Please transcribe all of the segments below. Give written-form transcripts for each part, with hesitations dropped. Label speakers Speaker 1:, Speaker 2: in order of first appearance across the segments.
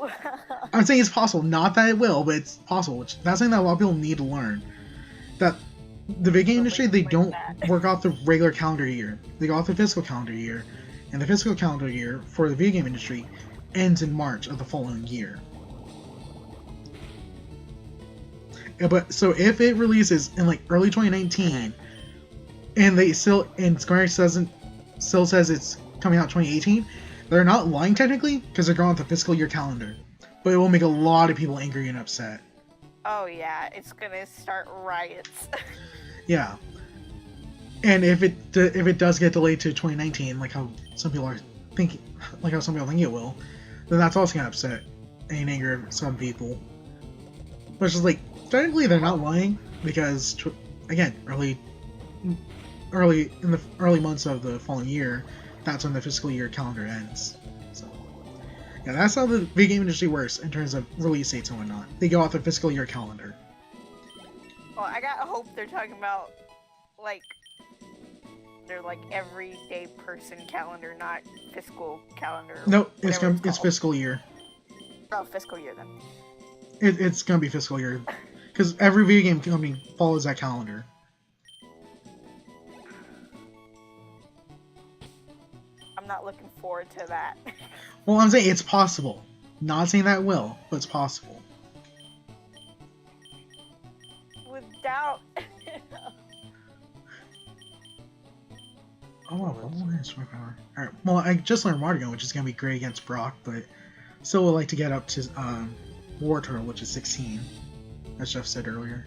Speaker 1: No.
Speaker 2: I'm saying it's possible. Not that it will, but it's possible. Which that's something that a lot of people need to learn. That the video game industry, they don't work off the regular calendar year. They go off the fiscal calendar year, and the fiscal calendar year for the video game industry ends in March of the following year. Yeah, but so if it releases in like early 2019, and Square Enix still says it's coming out 2018, they're not lying technically because they're going with the fiscal year calendar. But it will make a lot of people angry and upset.
Speaker 1: Oh yeah, it's gonna start riots.
Speaker 2: Yeah, and if it does get delayed to 2019, like how some people are thinking, like how some people think it will, then that's also gonna upset and anger some people. Which is like technically they're not lying because again, early in the early months of the following year, that's when the fiscal year calendar ends. So yeah, that's how the video game industry works in terms of release dates and whatnot. They go off the fiscal year calendar.
Speaker 1: Well, I gotta hope they're talking about like they're like everyday person calendar, not fiscal calendar.
Speaker 2: No, it's fiscal year.
Speaker 1: Oh, fiscal year then.
Speaker 2: It's gonna be fiscal year because every video game company follows that calendar.
Speaker 1: I'm not looking forward to that.
Speaker 2: Well, I'm saying it's possible. Not saying that it will, but it's possible.
Speaker 1: With doubt.
Speaker 2: Oh, wow, alright, well, I just learned Water Gun, which is going to be great against Brock, but still would like to get up to War Turtle, which is 16, as Jeff said earlier.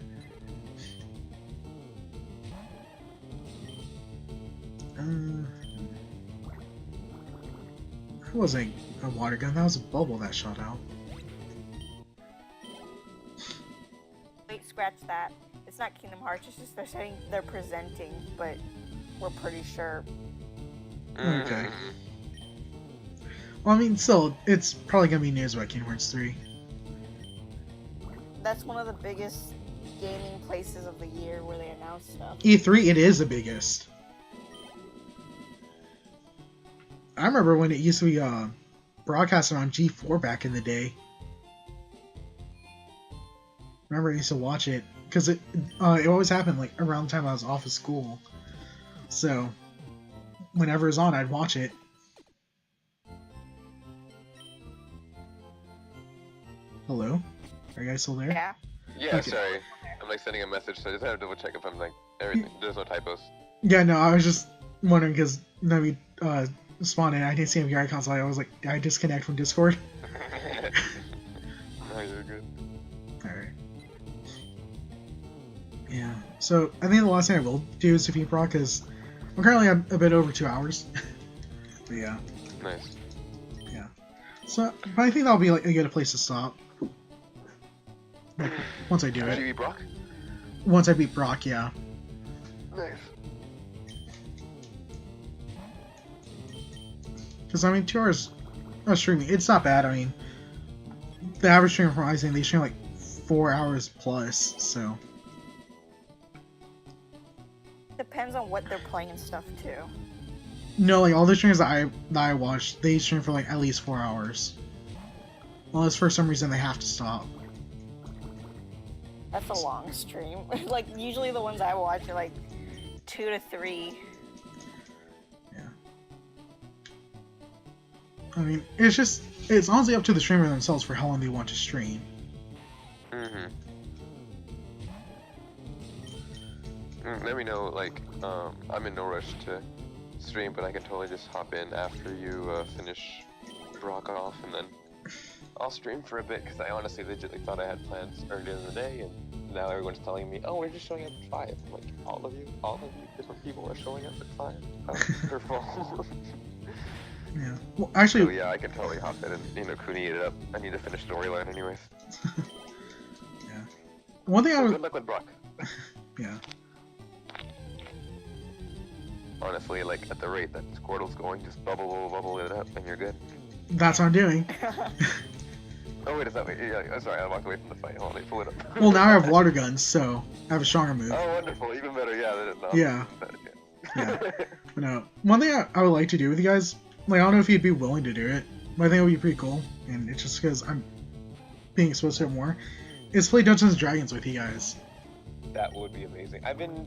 Speaker 2: That wasn't a Water Gun, that was a bubble that shot out.
Speaker 1: Wait, scratch that. It's not Kingdom Hearts, it's just they're presenting, but we're pretty sure.
Speaker 2: Okay. Well, I mean, still, it's probably going to be news about Kingdom Hearts 3.
Speaker 1: That's one of the biggest gaming places of the year where they announce stuff.
Speaker 2: E3, it is the biggest. I remember when it used to be broadcasted on G4 back in the day. Remember, I used to watch it because it always happened like around the time I was off of school. So whenever it was on, I'd watch it. Hello? Are you guys still there?
Speaker 1: Yeah.
Speaker 3: Yeah,
Speaker 2: Okay.
Speaker 3: sorry. I'm like sending a message, so I just had to double check if I'm like everything. There's no typos.
Speaker 2: Yeah, no, I was just wondering because nobody spawned in. I didn't see any of your icons, so I was like, did I disconnect from Discord?
Speaker 3: No, you're good.
Speaker 2: Alright. Yeah, so I think the last thing I will do is defeat Brock because I'm currently at a bit over 2 hours. But yeah.
Speaker 3: Nice.
Speaker 2: Yeah. So, but I think that'll be like a good place to stop. Like, once I do
Speaker 3: Did you
Speaker 2: it.
Speaker 3: beat Brock?
Speaker 2: Once I beat Brock, yeah.
Speaker 3: Nice.
Speaker 2: Because, I mean, 2 hours of streaming, it's not bad. I mean, the average streamer from Rising, they stream like 4 hours plus, so.
Speaker 1: Depends on what they're playing and stuff too.
Speaker 2: No, like all the streamers that I watch, they stream for like at least 4 hours. Unless for some reason they have to stop.
Speaker 1: That's a long stream. Like usually the ones I watch are like 2 to 3.
Speaker 2: Yeah. I mean, it's honestly up to the streamer themselves for how long they want to stream.
Speaker 3: Mm-hmm. Let me know, like, I'm in no rush to stream, but I can totally just hop in after you finish Brock off, and then I'll stream for a bit, because I honestly legitimately thought I had plans earlier in the day, and now everyone's telling me, oh, we're just showing up at 5. I'm like, all of you different people are showing up at 5? Oh, your fault.
Speaker 2: Yeah. Well, actually...
Speaker 3: So yeah, I can totally hop in and, Kuni it up. I need to finish storyline anyways.
Speaker 2: Yeah. One thing
Speaker 3: Good luck with Brock.
Speaker 2: Yeah.
Speaker 3: Honestly, like, at the rate that Squirtle's going, just bubble it up, and you're good.
Speaker 2: That's what I'm doing.
Speaker 3: Oh, wait, is that... Yeah, I'm sorry, I walked away from the fight. Hold on, let me pull it up.
Speaker 2: Well, now I have water guns, so I have a stronger move.
Speaker 3: Oh, wonderful. Even better, yeah.
Speaker 2: Yeah. Yeah. No. One thing I would like to do with you guys, like, I don't know if you'd be willing to do it, but I think it would be pretty cool, and it's just because I'm being exposed to it more, is play Dungeons and Dragons with you guys.
Speaker 3: That would be amazing. I've been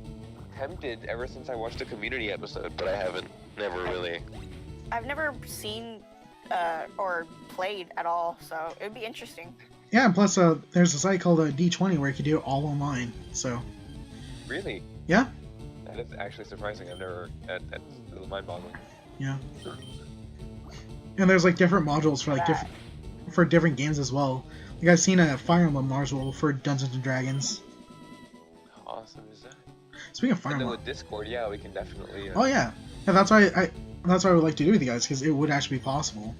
Speaker 3: tempted ever since I watched a community episode, but I haven't. Never really.
Speaker 1: I've never seen or played at all, so it would be interesting.
Speaker 2: Yeah, and plus there's a site called D20 where you can do it all online, so...
Speaker 3: Really?
Speaker 2: Yeah.
Speaker 3: That is actually surprising. I've never... That's a little mind-boggling.
Speaker 2: Yeah. And there's like different modules for like different games as well. Like I've seen a Fire Emblem module for Dungeons and Dragons.
Speaker 3: How awesome is that?
Speaker 2: Speaking of Fire
Speaker 3: And then
Speaker 2: Emblem...
Speaker 3: with Discord, yeah, we can definitely...
Speaker 2: Oh yeah. Yeah, that's why I would like to do with you guys, because it would actually be possible.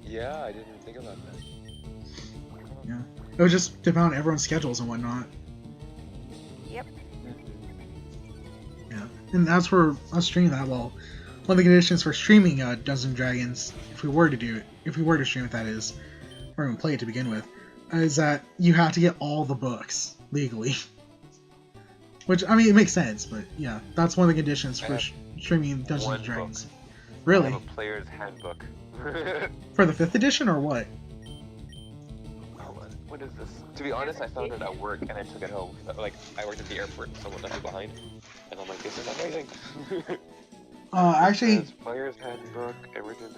Speaker 3: Yeah, I didn't think about that.
Speaker 2: Yeah. It would just depend on everyone's schedules and whatnot.
Speaker 1: Yep.
Speaker 2: Yeah. And as for us streaming that, well, one of the conditions for streaming Dungeons and Dragons, if we were to stream it, that is, or even play it to begin with, is that you have to get all the books legally. Which, I mean, it makes sense, but yeah, that's one of the conditions for streaming Dungeons and Dragons.
Speaker 3: Book.
Speaker 2: Really?
Speaker 3: I have a player's handbook.
Speaker 2: For the 5th edition, or what?
Speaker 3: What is this? To be honest, I found it at work and I took it home. Like, I worked at the airport and someone left me behind. And I'm like, this is amazing.
Speaker 2: Actually...
Speaker 3: Player's handbook, everything...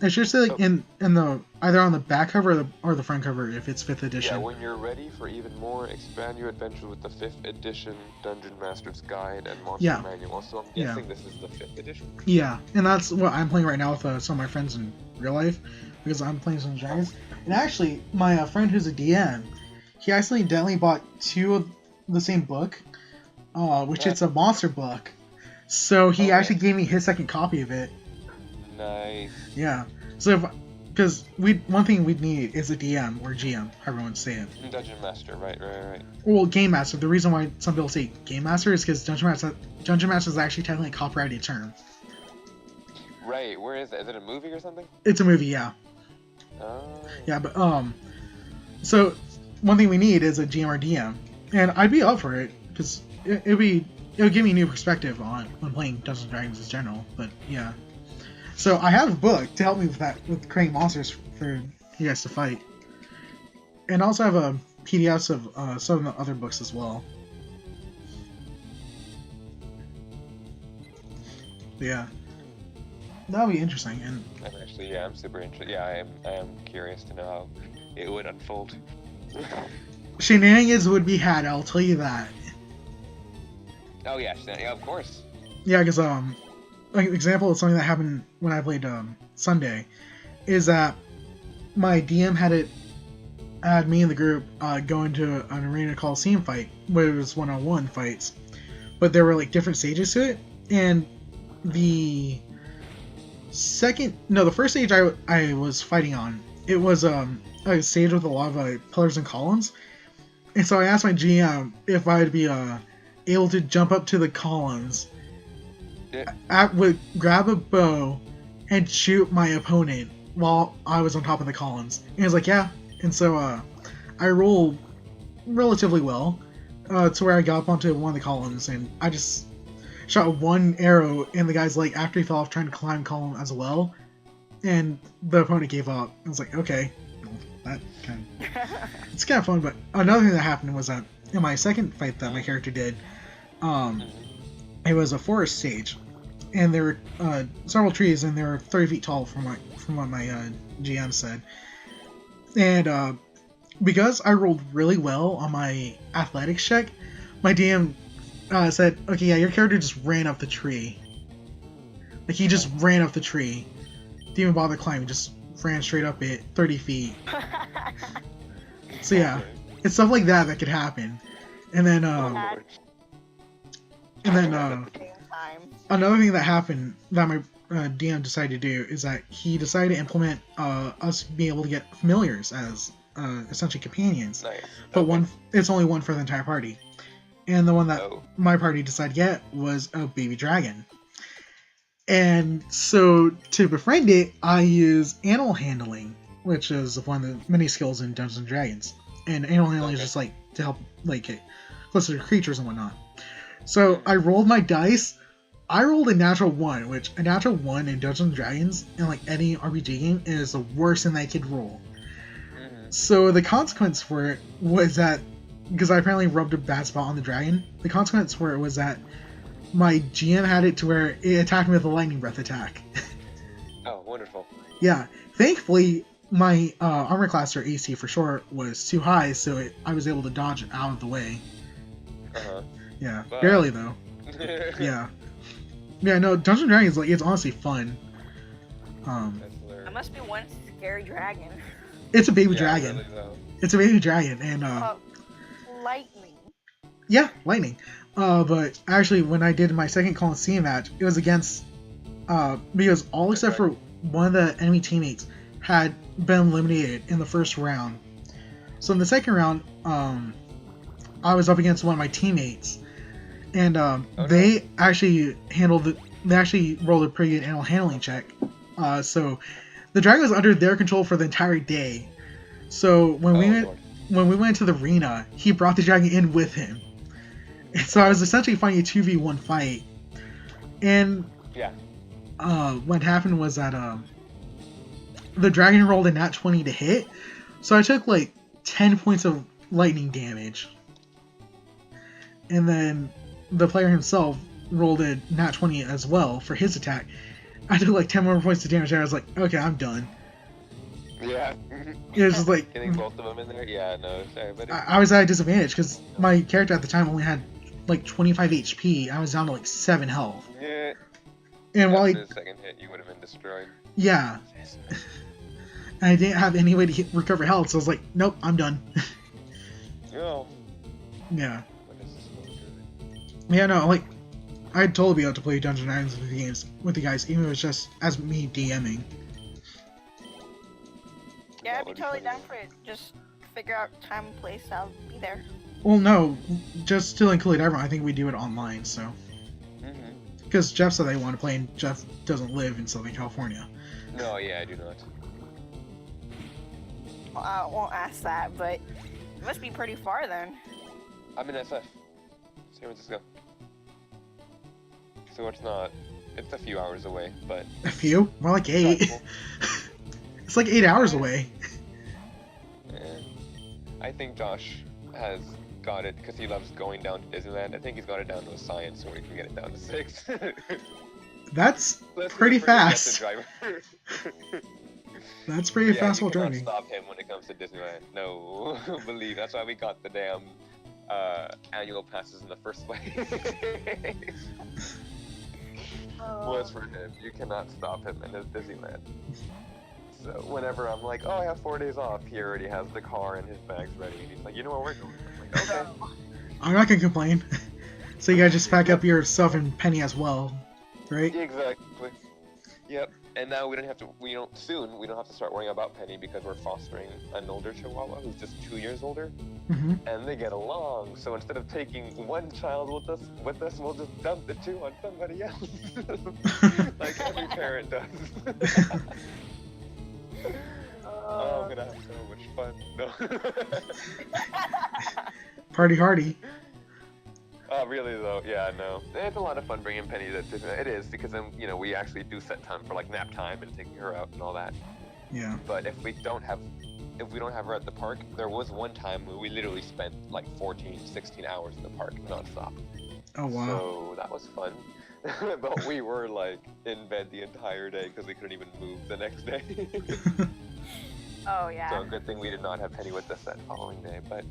Speaker 2: It should say like in the either on the back cover or the front cover if it's 5th edition.
Speaker 3: Yeah, when you're ready for even more, expand your adventure with the 5th edition Dungeon Master's Guide and Monster Manual. So I'm guessing this is the 5th edition.
Speaker 2: Yeah, and that's what I'm playing right now with some of my friends in real life, because I'm playing some Dragons. And actually, my friend who's a DM, he accidentally bought 2 of the same book, which it's a monster book. So he actually gave me his second copy of it.
Speaker 3: Nice.
Speaker 2: Yeah. So because one thing we'd need is a DM or GM, however you want to say it.
Speaker 3: Dungeon Master, right.
Speaker 2: Well, Game Master. The reason why some people say Game Master is because Dungeon Master is actually technically a copyrighted term.
Speaker 3: Right. Where is it? Is it a movie or something?
Speaker 2: It's a movie, yeah.
Speaker 3: Oh.
Speaker 2: Yeah, but so one thing we need is a GM or DM, and I'd be up for it because it would give me a new perspective on when playing Dungeons and Dragons in general. But yeah. So I have a book to help me with that, with creating monsters for you guys to fight, and I also have a PDFs of some of the other books as well. But yeah, that'll be interesting. And
Speaker 3: I'm super interested. Yeah, I am curious to know how it would unfold.
Speaker 2: Shenanigans would be had, I'll tell you that.
Speaker 3: Oh yeah, of course.
Speaker 2: Yeah, because like an example of something that happened when I played Sunday is that my DM had me and the group go into an arena Coliseum fight where it was one-on-one fights, but there were like different stages to it, and the first stage I was fighting on, it was a stage with a lot of pillars and columns, and so I asked my GM if I'd be able to jump up to the columns. I would grab a bow and shoot my opponent while I was on top of the columns. And he was like, yeah. And so I rolled relatively well to where I got up onto one of the columns, and I just shot one arrow in the guy's leg after he fell off trying to climb column as well. And the opponent gave up. I was like, okay. Well, it's kind of fun. But another thing that happened was that in my second fight that my character did, it was a forest stage, and there were several trees, and they were 30 feet tall from what my GM said. And because I rolled really well on my athletics check, my DM said, okay, yeah, your character just ran up the tree. Like, he just ran up the tree. Didn't even bother climbing, just ran straight up it, 30 feet. So yeah, it's stuff like that could happen. And then, another thing that happened that my DM decided to do is that he decided to implement us being able to get familiars as essentially companions.
Speaker 3: Nice.
Speaker 2: But it's only one for the entire party. And the one that my party decided to get was a baby dragon. And so to befriend it, I use animal handling, which is one of the many skills in Dungeons and Dragons. And animal handling is just like to help like get closer to creatures and whatnot. So I rolled my dice. I rolled a natural 1, which a natural 1 in Dungeons and Dragons in like any RPG game is the worst thing that I could roll. So the consequence for it was that, because I apparently rubbed a bad spot on the dragon, the consequence for it was that my GM had it to where it attacked me with a lightning breath attack.
Speaker 3: Oh, wonderful.
Speaker 2: Yeah, thankfully my armor class, or AC for short, was too high, so I was able to dodge it out of the way. Yeah,
Speaker 3: But...
Speaker 2: barely though. Yeah. Yeah, no, Dungeons and Dragons, like, it's honestly fun.
Speaker 1: That must be one scary dragon.
Speaker 2: It's a baby dragon.
Speaker 3: Really, though.
Speaker 2: It's a baby dragon, and
Speaker 1: Lightning.
Speaker 2: yeah, lightning. But actually, when I did my second Coliseum match, it was against because all except for one of the enemy teammates had been eliminated in the first round. So in the second round, I was up against one of my teammates, and they actually rolled a pretty good animal handling check. So the dragon was under their control for the entire day. So when we went to the arena, he brought the dragon in with him. And so I was essentially fighting a 2v1 fight. And what happened was that the dragon rolled a nat 20 to hit. So I took like 10 points of lightning damage. And then the player himself rolled a nat 20 as well for his attack. I took like 10 more points of damage, and I was like, okay, I'm done.
Speaker 3: Yeah.
Speaker 2: It was just like...
Speaker 3: Getting both of them in there? Yeah, no, sorry, but...
Speaker 2: I was at a disadvantage, because my character at the time only had like 25 HP. I was down to like 7 health.
Speaker 3: Yeah.
Speaker 2: And while
Speaker 3: the second hit, you would have been destroyed.
Speaker 2: Yeah. And I didn't have any way to recover health, so I was like, nope, I'm done.
Speaker 3: Oh.
Speaker 2: Yeah. Yeah, no, like, I'd totally be able to play Dungeons & Dragons with the guys, even if it was just as me DMing.
Speaker 1: Yeah, I'd be totally down for it. Just figure out time and place, I'll be there.
Speaker 2: Well, no, just to include everyone, I think we do it online, so. Because Jeff said they want to play, and Jeff doesn't live in Southern California.
Speaker 3: No, yeah, I do not.
Speaker 1: Well, I won't ask that, but it must be pretty far then.
Speaker 3: I'm in SF. San Francisco. So it's a few hours away, but...
Speaker 2: A few? More like 8. It's like 8 hours away.
Speaker 3: Yeah. I think Josh has got it, because he loves going down to Disneyland. I think he's got it down to a science, so we can get it down to 6.
Speaker 2: That's pretty fast. That's pretty fast while driving.
Speaker 3: You cannot stop him when it comes to Disneyland. No, believe. That's why we got the damn annual passes in the first place. Was for him. You cannot stop him in his Disneyland. So whenever I'm like, oh, I have 4 days off, he already has the car and his bags ready, and he's like, you know where we're going? I'm like, okay.
Speaker 2: I'm not gonna complain. So you guys just pack up your stuff and Penny as well, right?
Speaker 3: Exactly. Yep. And now we don't have to start worrying about Penny because we're fostering an older Chihuahua who's just 2 years older, and they get along. So instead of taking one child with us, we'll just dump the 2 on somebody else, like every parent does. Oh, I'm gonna have so much fun. No.
Speaker 2: Party hardy.
Speaker 3: Oh, really though? Yeah, no. It's a lot of fun bringing Penny to Disneyland. It is, because then, we actually do set time for like nap time and taking her out and all that.
Speaker 2: Yeah.
Speaker 3: But if we don't have her at the park, there was one time where we literally spent like 14, 16 hours in the park nonstop.
Speaker 2: Oh wow.
Speaker 3: So that was fun. But we were like in bed the entire day because we couldn't even move the next day.
Speaker 1: Oh yeah.
Speaker 3: So good thing we did not have Penny with us that following day. But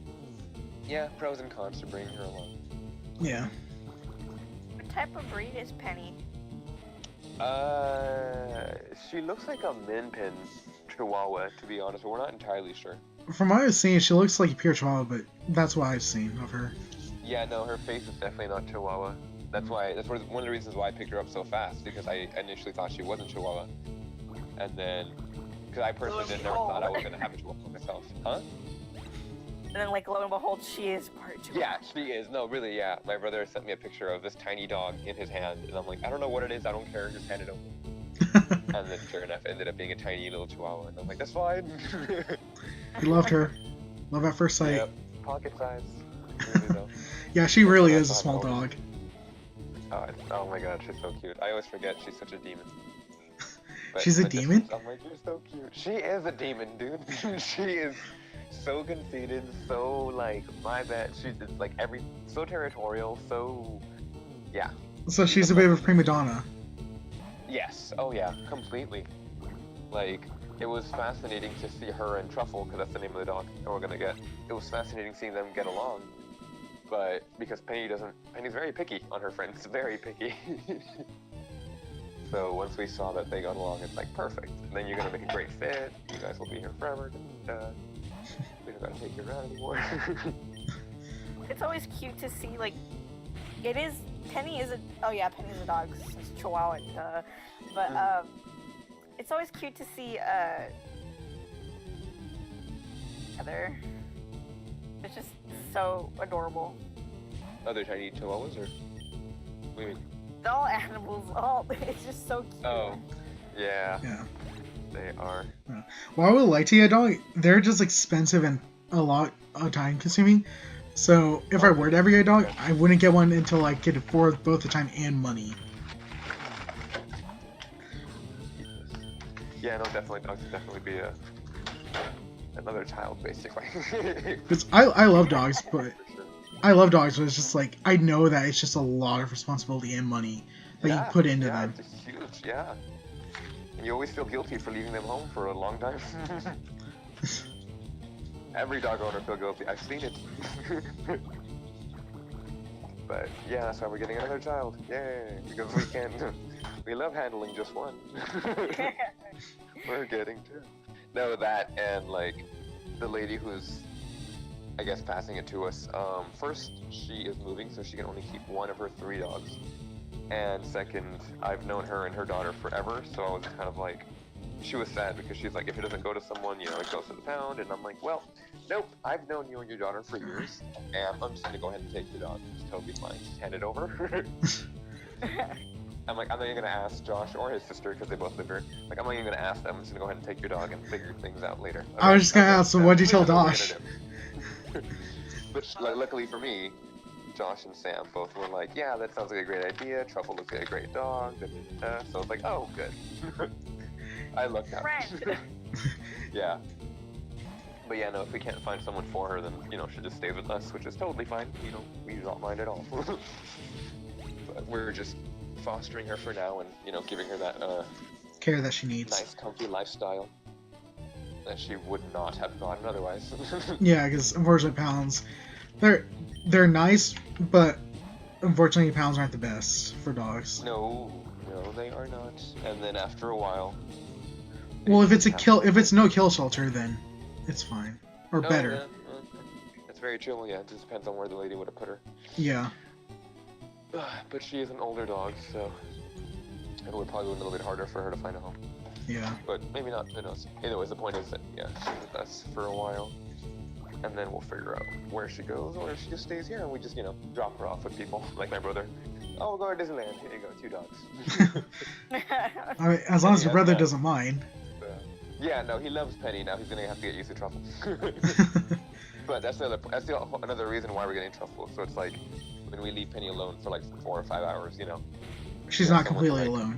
Speaker 3: yeah, pros and cons to bringing her along.
Speaker 2: Yeah.
Speaker 1: What type of breed is Penny?
Speaker 3: She looks like a min pin Chihuahua, to be honest, but we're not entirely sure.
Speaker 2: From what I've seen, she looks like a pure Chihuahua, but that's what I've seen of her.
Speaker 3: Yeah, no, her face is definitely not Chihuahua. That's one of the reasons why I picked her up so fast, because I initially thought she wasn't Chihuahua. And then, because I personally never thought I was going to have a Chihuahua myself. Huh?
Speaker 1: And then, like, lo and behold, she is part Chihuahua.
Speaker 3: Yeah, she is. No, really, yeah. My brother sent me a picture of this tiny dog in his hand, and I'm like, I don't know what it is, I don't care, just hand it over. And then, sure enough, it ended up being a tiny little Chihuahua, and I'm like, that's fine.
Speaker 2: You loved her. Love at first sight.
Speaker 3: Yep. Pocket size. Really, though.
Speaker 2: Yeah, she really is a small dog.
Speaker 3: Oh my god, she's so cute. I always forget she's such a demon. But,
Speaker 2: She's a
Speaker 3: but just-
Speaker 2: demon?
Speaker 3: I'm like, you're so cute. She is a demon, dude. She is so conceited, so like, my bad. She's just, like so territorial, so yeah.
Speaker 2: So she's a bit of a prima donna.
Speaker 3: Yes. Oh yeah, completely. Like, it was fascinating to see her and Truffle, because that's the name of the dog that we're gonna get. It was fascinating seeing them get along. But because Penny's very picky on her friends, very picky. So once we saw that they got along, it's like perfect. And then you're gonna make a great fit. You guys will be here forever. We don't gotta take you around anymore.
Speaker 1: It's always cute to see, like, Penny's a dog, it's Chihuahua, but, it's always cute to see, Heather. It's just so adorable.
Speaker 3: Other tiny chihuahuas, or? What do you mean?
Speaker 1: All animals, it's just so cute.
Speaker 3: Oh, yeah.
Speaker 2: Yeah.
Speaker 3: They are.
Speaker 2: Well, I would like to get a dog. They're just expensive and a lot of time consuming. So if I were to ever get a dog, I wouldn't get one until I could afford both the time and money.
Speaker 3: Yeah, no, definitely. Dogs would definitely be another child, basically.
Speaker 2: Because I love dogs, but
Speaker 3: For sure.
Speaker 2: it's just like, I know that it's just a lot of responsibility and money that you put into them.
Speaker 3: It's huge, yeah. And you always feel guilty for leaving them home for a long time. Every dog owner feels guilty. I've seen it. But yeah, that's why we're getting another child. Yay! Because we can. We love handling just one. We're getting two. No, that and like the lady who's, I guess, passing it to us. First, she is moving, so she can only keep one of her 3 dogs. And second, I've known her and her daughter forever, so I was kind of like, she was sad because she's like, if it doesn't go to someone, it goes to the pound. And I'm like, well, nope, I've known you and your daughter for years, and I'm just gonna go ahead and take your dog. It's totally fine. Just hand it over. I'm like, I'm not even gonna ask Josh or his sister because they both live here. Like, I'm not even gonna ask them. I'm just gonna go ahead and take your dog and figure things out later. Okay,
Speaker 2: I was just gonna ask, so what'd you tell Josh?
Speaker 3: But luckily for me, Josh and Sam both were like, yeah, that sounds like a great idea. Truffle looks like a great dog. So it's like, oh, good. I lucked out.
Speaker 1: Friend.
Speaker 3: Yeah. But yeah, no, if we can't find someone for her, then, she just stays with us, which is totally fine. We do not mind at all. But we're just fostering her for now and, giving her that,
Speaker 2: Care that she needs.
Speaker 3: nice, comfy lifestyle that she would not have gotten otherwise.
Speaker 2: Yeah, because unfortunately pounds, they're nice, but unfortunately pounds aren't the best for dogs.
Speaker 3: No, they are not. And then after a while...
Speaker 2: Well, if it's no kill shelter, then it's fine. Or better.
Speaker 3: Yeah, that's very true. Yeah, it just depends on where the lady would have put her.
Speaker 2: Yeah.
Speaker 3: But she is an older dog, so it would probably be a little bit harder for her to find a home.
Speaker 2: Yeah.
Speaker 3: But maybe not, who knows. Anyways, the point is that, yeah, she's with us for a while. And then we'll figure out where she goes, or if she just stays here and we just, drop her off with people, like my brother. Oh, we'll go to Disneyland. Here you go, 2 dogs.
Speaker 2: I mean, as long as your
Speaker 3: Yeah,
Speaker 2: brother
Speaker 3: yeah.
Speaker 2: doesn't mind.
Speaker 3: Yeah, no, he loves Penny. Now he's gonna have to get used to Truffle. But that's another reason why we're getting Truffle. So it's like, when we leave Penny alone for like 4 or 5 hours,
Speaker 2: She's
Speaker 3: Yeah,
Speaker 2: not
Speaker 3: someone
Speaker 2: completely
Speaker 3: like-
Speaker 2: alone.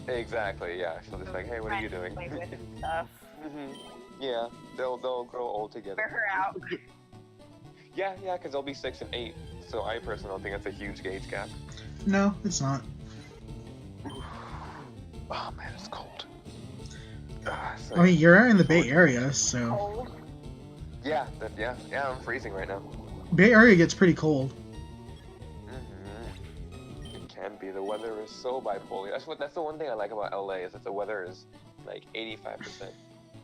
Speaker 3: Exactly, yeah. She'll just like, hey, what are you doing?
Speaker 1: Play with and stuff.
Speaker 3: Yeah, they'll grow old together.
Speaker 1: Wear her out.
Speaker 3: Yeah, because they'll be 6 and 8. So I personally don't think that's a huge age gap.
Speaker 2: No, it's not.
Speaker 3: Oh man, it's cold. So,
Speaker 2: I mean, you're in the Bay Area, so
Speaker 1: Cold.
Speaker 3: yeah, I'm freezing right now.
Speaker 2: Bay Area gets pretty cold.
Speaker 3: It can be. The weather is so bipolar. That's the one thing I like about LA is that the weather is like 85%,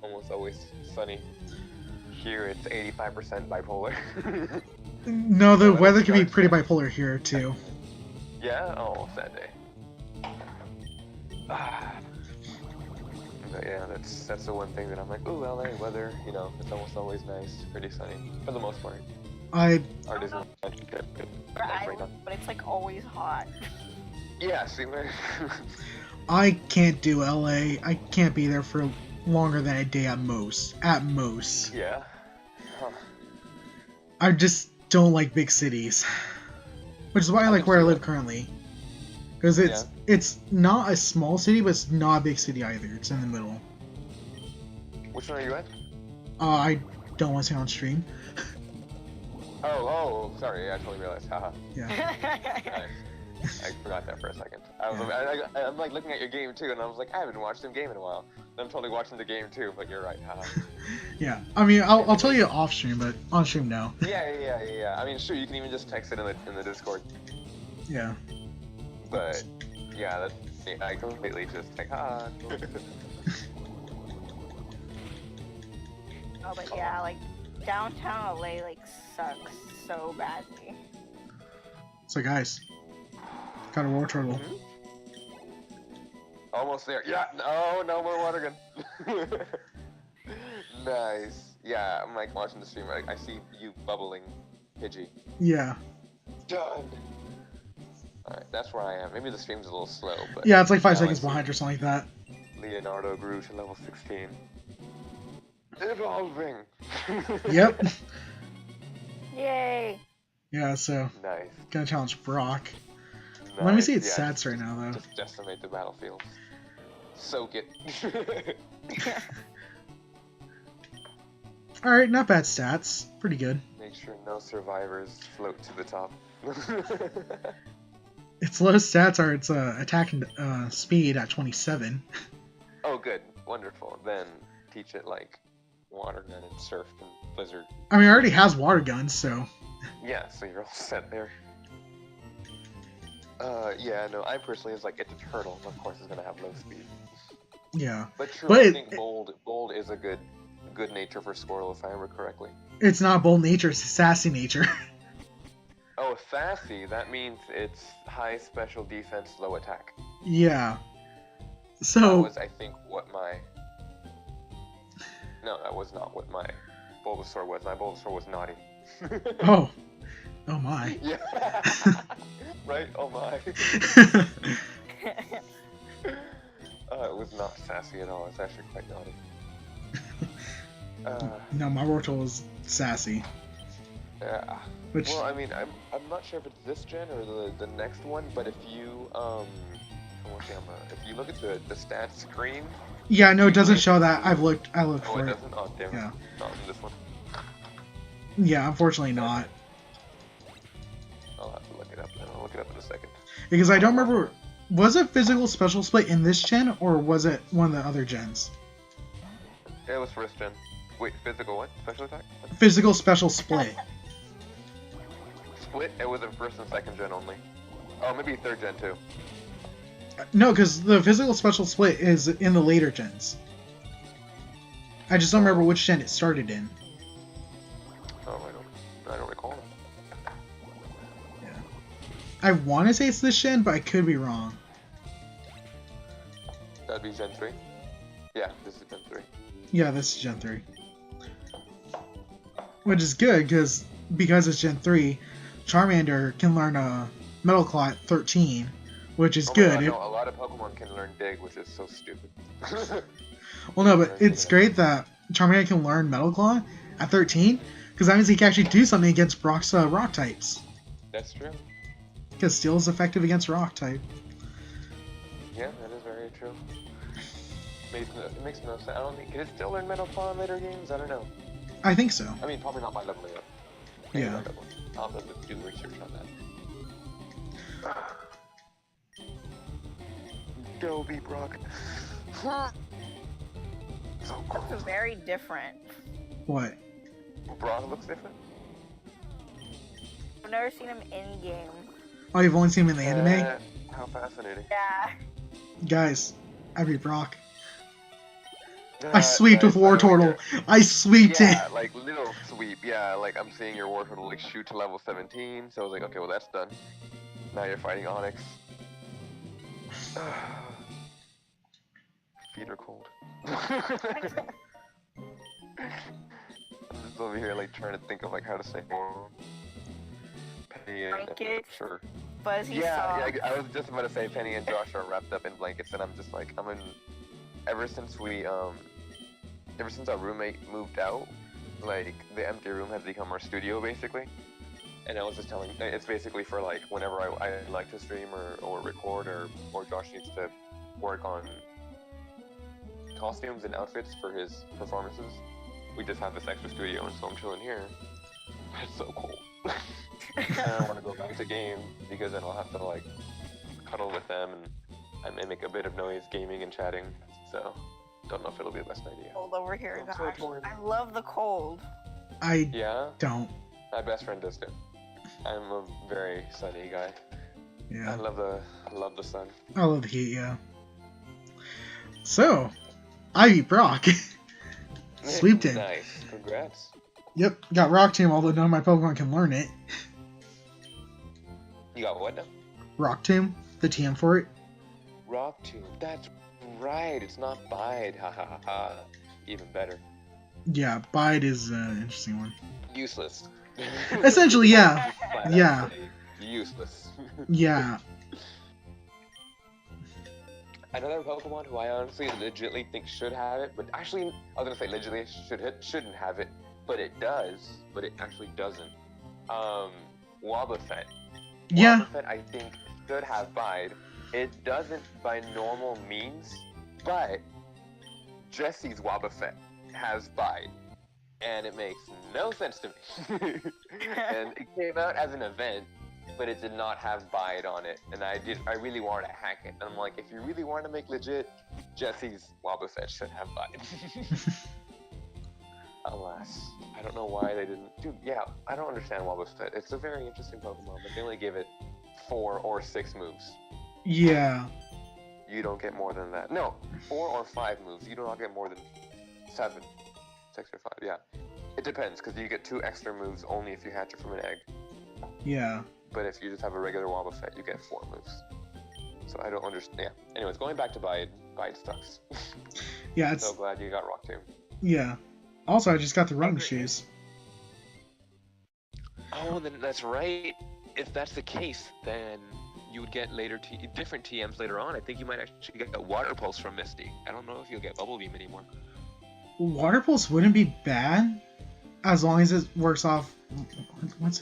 Speaker 3: almost always sunny. Here it's 85% bipolar.
Speaker 2: No, the
Speaker 3: Well,
Speaker 2: weather can be
Speaker 3: that's
Speaker 2: pretty
Speaker 3: good.
Speaker 2: bipolar here too.
Speaker 3: Yeah? Oh, sad day. But yeah, that's the one thing that I'm like, ooh, LA weather, it's almost always nice, pretty sunny, for the most part.
Speaker 2: I
Speaker 3: Our Disneyland good,
Speaker 1: We're
Speaker 3: right now.
Speaker 1: island, but it's like always hot.
Speaker 3: Yeah, see, man.
Speaker 2: I can't do LA. I can't be there for longer than a day at most. At most.
Speaker 3: Yeah. Huh.
Speaker 2: I just don't like big cities. Which is why I like where I live currently. Because it's not a small city, but it's not a big city either. It's in the middle.
Speaker 3: Which one are you at?
Speaker 2: I don't want to say on stream.
Speaker 3: Oh, sorry. Yeah, I totally realized. Haha.
Speaker 2: Yeah.
Speaker 3: Nice. I forgot that for a second. I'm like looking at your game too, and I was like, I haven't watched some game in a while. And I'm totally watching the game too, but you're right. Haha.
Speaker 2: Yeah. I mean, I'll tell you off stream, but on stream, no.
Speaker 3: Yeah. I mean, sure, you can even just text it in the Discord.
Speaker 2: Yeah.
Speaker 3: But yeah, I completely just like,
Speaker 1: Oh, but yeah, like downtown LA like sucks so badly.
Speaker 2: So guys, got a war turtle.
Speaker 3: Mm-hmm. Almost there. Yeah. No more water gun. Nice. Yeah, I'm like watching the stream. I see you bubbling, Pidgey.
Speaker 2: Yeah.
Speaker 3: Done. Alright, that's where I am. Maybe the stream's a little slow, but...
Speaker 2: Yeah, it's like 5 seconds behind or something like that.
Speaker 3: Leonardo grew to level 16. Evolving!
Speaker 2: Yep.
Speaker 1: Yay!
Speaker 2: Yeah, so...
Speaker 3: Nice.
Speaker 2: Gonna challenge Brock.
Speaker 3: Nice.
Speaker 2: Let me see its stats right now, though.
Speaker 3: Just decimate the battlefield. Soak it.
Speaker 2: Alright, not bad stats. Pretty good.
Speaker 3: Make sure no survivors float to the top.
Speaker 2: Its lowest stats are its attack and speed at 27.
Speaker 3: Oh, good. Wonderful. Then teach it, like, water gun and surf and blizzard.
Speaker 2: I mean, it already has water guns, so...
Speaker 3: Yeah, so you're all set there. Yeah, no, I personally is like, it's a turtle. Of course, it's gonna have low speed.
Speaker 2: Yeah.
Speaker 3: But true,
Speaker 2: But
Speaker 3: I think bold is a good nature for Squirtle, if I remember correctly.
Speaker 2: It's not bold nature, it's sassy nature.
Speaker 3: Oh, sassy, that means it's high special defense, low attack.
Speaker 2: Yeah.
Speaker 3: That
Speaker 2: So...
Speaker 3: was, I think, what my... No, that was not what my Bulbasaur was. My Bulbasaur was naughty.
Speaker 2: Oh. Oh my.
Speaker 3: Yeah. Right? Oh my. It was not sassy at all. It's actually quite naughty.
Speaker 2: No, my Wartortle is sassy.
Speaker 3: Yeah.
Speaker 2: Which...
Speaker 3: Well, I mean, I'm not sure if it's this gen or the next one, but if you if you look at the stats screen.
Speaker 2: Yeah, no, it doesn't show that. I looked
Speaker 3: Oh,
Speaker 2: for
Speaker 3: it
Speaker 2: it.
Speaker 3: doesn't? Oh, damn it.
Speaker 2: Yeah.
Speaker 3: Not in this one.
Speaker 2: Yeah, unfortunately not.
Speaker 3: I'll have to look it up then. I'll look it up in a second.
Speaker 2: Because I don't remember... Was it physical special split in this gen, or was it one of the other gens?
Speaker 3: Yeah, it was first gen. Wait, physical what? Special attack?
Speaker 2: Physical special split.
Speaker 3: Split? It was in first and second gen only. Oh, maybe third gen too.
Speaker 2: No, because the physical special split is in the later gens. I just don't remember which gen it started in.
Speaker 3: Oh, I don't recall it.
Speaker 2: Yeah. I want to say it's this gen, but I could be wrong.
Speaker 3: That'd be Gen 3? Yeah, this is Gen 3.
Speaker 2: Yeah, this is Gen 3. Which is good, because it's Gen 3, Charmander can learn Metal Claw at 13, which is good.
Speaker 3: God, no, a lot of Pokemon can learn Dig, which is so stupid.
Speaker 2: Well, no, but it's great that Charmander can learn Metal Claw at 13, because that means he can actually do something against Brock's rock types.
Speaker 3: That's true.
Speaker 2: Because Steel is effective against rock type.
Speaker 3: Yeah, that is very true. It makes no sense. I don't think... Can it still learn Metal Claw in later games? I don't know.
Speaker 2: I think so.
Speaker 3: I mean, probably not by leveling up. Maybe
Speaker 2: Yeah.
Speaker 3: by leveling. I'll have to do research on that. Go, be Brock. So
Speaker 1: That's
Speaker 3: cool.
Speaker 1: very different.
Speaker 2: What?
Speaker 3: Brock looks different?
Speaker 1: I've never seen him in game.
Speaker 2: Oh, you've only seen him in the anime?
Speaker 3: How fascinating.
Speaker 1: Yeah.
Speaker 2: Guys, I beat Brock. I sweeped with Wartortle. I sweeped it.
Speaker 3: Yeah, like little sweep. Yeah, like I'm seeing your Wartortle like shoot to level 17. So I was like, okay, well that's done. Now you're fighting Onyx. Feet are cold. I'm just over here like trying to think of like how to say more. Penny and
Speaker 1: Blanket.
Speaker 3: sure.
Speaker 1: Fuzzy
Speaker 3: Yeah,
Speaker 1: sock.
Speaker 3: I was just about to say Penny and Josh are wrapped up in blankets, and I'm just like, ever since our roommate moved out, like the empty room has become our studio basically, and I was just telling, it's basically for like whenever I like to stream or record or Josh needs to work on costumes and outfits for his performances. We just have this extra studio, and so I'm chilling here. It's so cold. I don't want to go back to game because then I'll have to like cuddle with them and make a bit of noise gaming and chatting. So don't know if it'll be the best idea.
Speaker 1: Cold over here,
Speaker 3: I'm so
Speaker 1: gosh.
Speaker 3: torn.
Speaker 1: I love the cold.
Speaker 2: I
Speaker 3: Yeah,
Speaker 2: don't.
Speaker 3: my best friend does too. I'm a very sunny guy. I
Speaker 2: Yeah.
Speaker 3: love the sun.
Speaker 2: I love the heat, yeah. So, I beat Brock. Sweeped him.
Speaker 3: Nice. Congrats.
Speaker 2: Yep, got Rock Tomb, although none of my Pokemon can learn it.
Speaker 3: You got what now?
Speaker 2: Rock Tomb, the TM for it.
Speaker 3: Rock Tomb. That's right. It's not Bide. Ha ha ha ha. Even better.
Speaker 2: Yeah, Bide is an interesting one.
Speaker 3: Useless.
Speaker 2: Essentially, yeah.
Speaker 3: Flat out
Speaker 2: Yeah.
Speaker 3: say Useless.
Speaker 2: Yeah.
Speaker 3: Another Pokemon who I honestly legitly think should have it, but actually I was gonna say legitly shouldn't have it, but it does, but it actually doesn't. Wobbuffet.
Speaker 2: Yeah.
Speaker 3: Wobbuffet I think should have Bide. It doesn't by normal means, but Jesse's Wobbuffet has Bide, and it makes no sense to me. And it came out as an event, but it did not have Bide on it, and I really wanted to hack it. And I'm like, if you really want to make legit, Jesse's Wobbuffet should have Bide. Alas, I don't know why they didn't. Dude, yeah, I don't understand Wobbuffet. It's a very interesting Pokemon, but they only give it 4 or 6 moves.
Speaker 2: Yeah.
Speaker 3: You don't get more than that. No, 4 or 5 moves. You do not get more than 7. 6 or 5, yeah. It depends, because you get 2 extra moves only if you hatch it from an egg.
Speaker 2: Yeah.
Speaker 3: But if you just have a regular Wobbuffet, you get 4 moves. So I don't understand. Yeah. Anyways, going back to Bide. Bide sucks.
Speaker 2: Yeah, it's
Speaker 3: So glad you got Rock Tomb.
Speaker 2: yeah. Also, I just got the running shoes.
Speaker 3: Oh, then that's right. If that's the case, then you would get later different TMs later on. I think you might actually get a Water Pulse from Misty. I don't know if you'll get Bubble Beam anymore.
Speaker 2: Water Pulse wouldn't be bad, as long as it works off. What's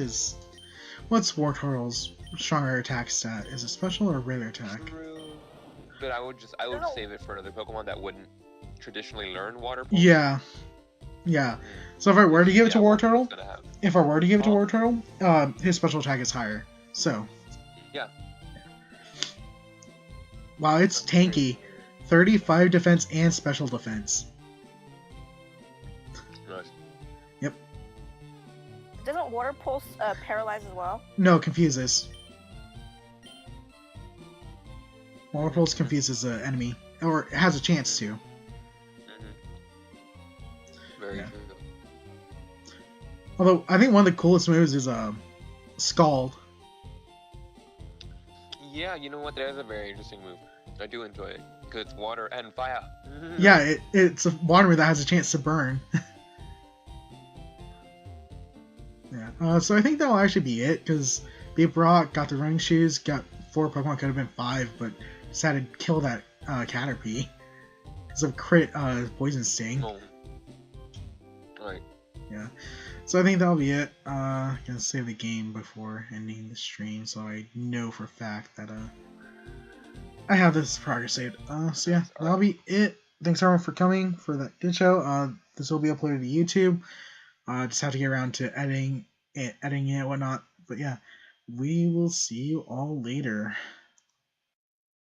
Speaker 2: Wartortle's stronger attack stat? Is it special or regular attack?
Speaker 3: True. But I would
Speaker 1: No.
Speaker 3: save it for another Pokemon that wouldn't traditionally learn Water Pulse.
Speaker 2: Yeah. Yeah. So if I were to give it to Wartortle,
Speaker 3: Gonna have.
Speaker 2: his special attack is higher. So.
Speaker 3: Yeah.
Speaker 2: Wow, it's tanky. 35 defense and special defense.
Speaker 3: Nice.
Speaker 1: Doesn't Water Pulse paralyze as well?
Speaker 2: No, confuses. Water Pulse confuses the enemy, or it has a chance to.
Speaker 3: Very
Speaker 2: Yeah.
Speaker 3: true.
Speaker 2: Although I think one of the coolest moves is Scald.
Speaker 3: Yeah, you know what? That is a very interesting move. I do enjoy it because it's water and fire.
Speaker 2: Yeah, it's a water move that has a chance to burn. Yeah. So I think that'll actually be it, because beat Brock, got the running shoes, got 4 Pokemon, could have been 5, but decided to kill that Caterpie because of crit Poison Sting.
Speaker 3: Oh. Right.
Speaker 2: Yeah. So I think that'll be it. Gonna save the game before ending the stream, so I know for a fact that I have this progress saved. So yeah, that'll be it. Thanks everyone for coming for that good show. This will be uploaded to YouTube. Just have to get around to editing it and whatnot. But yeah, we will see you all later.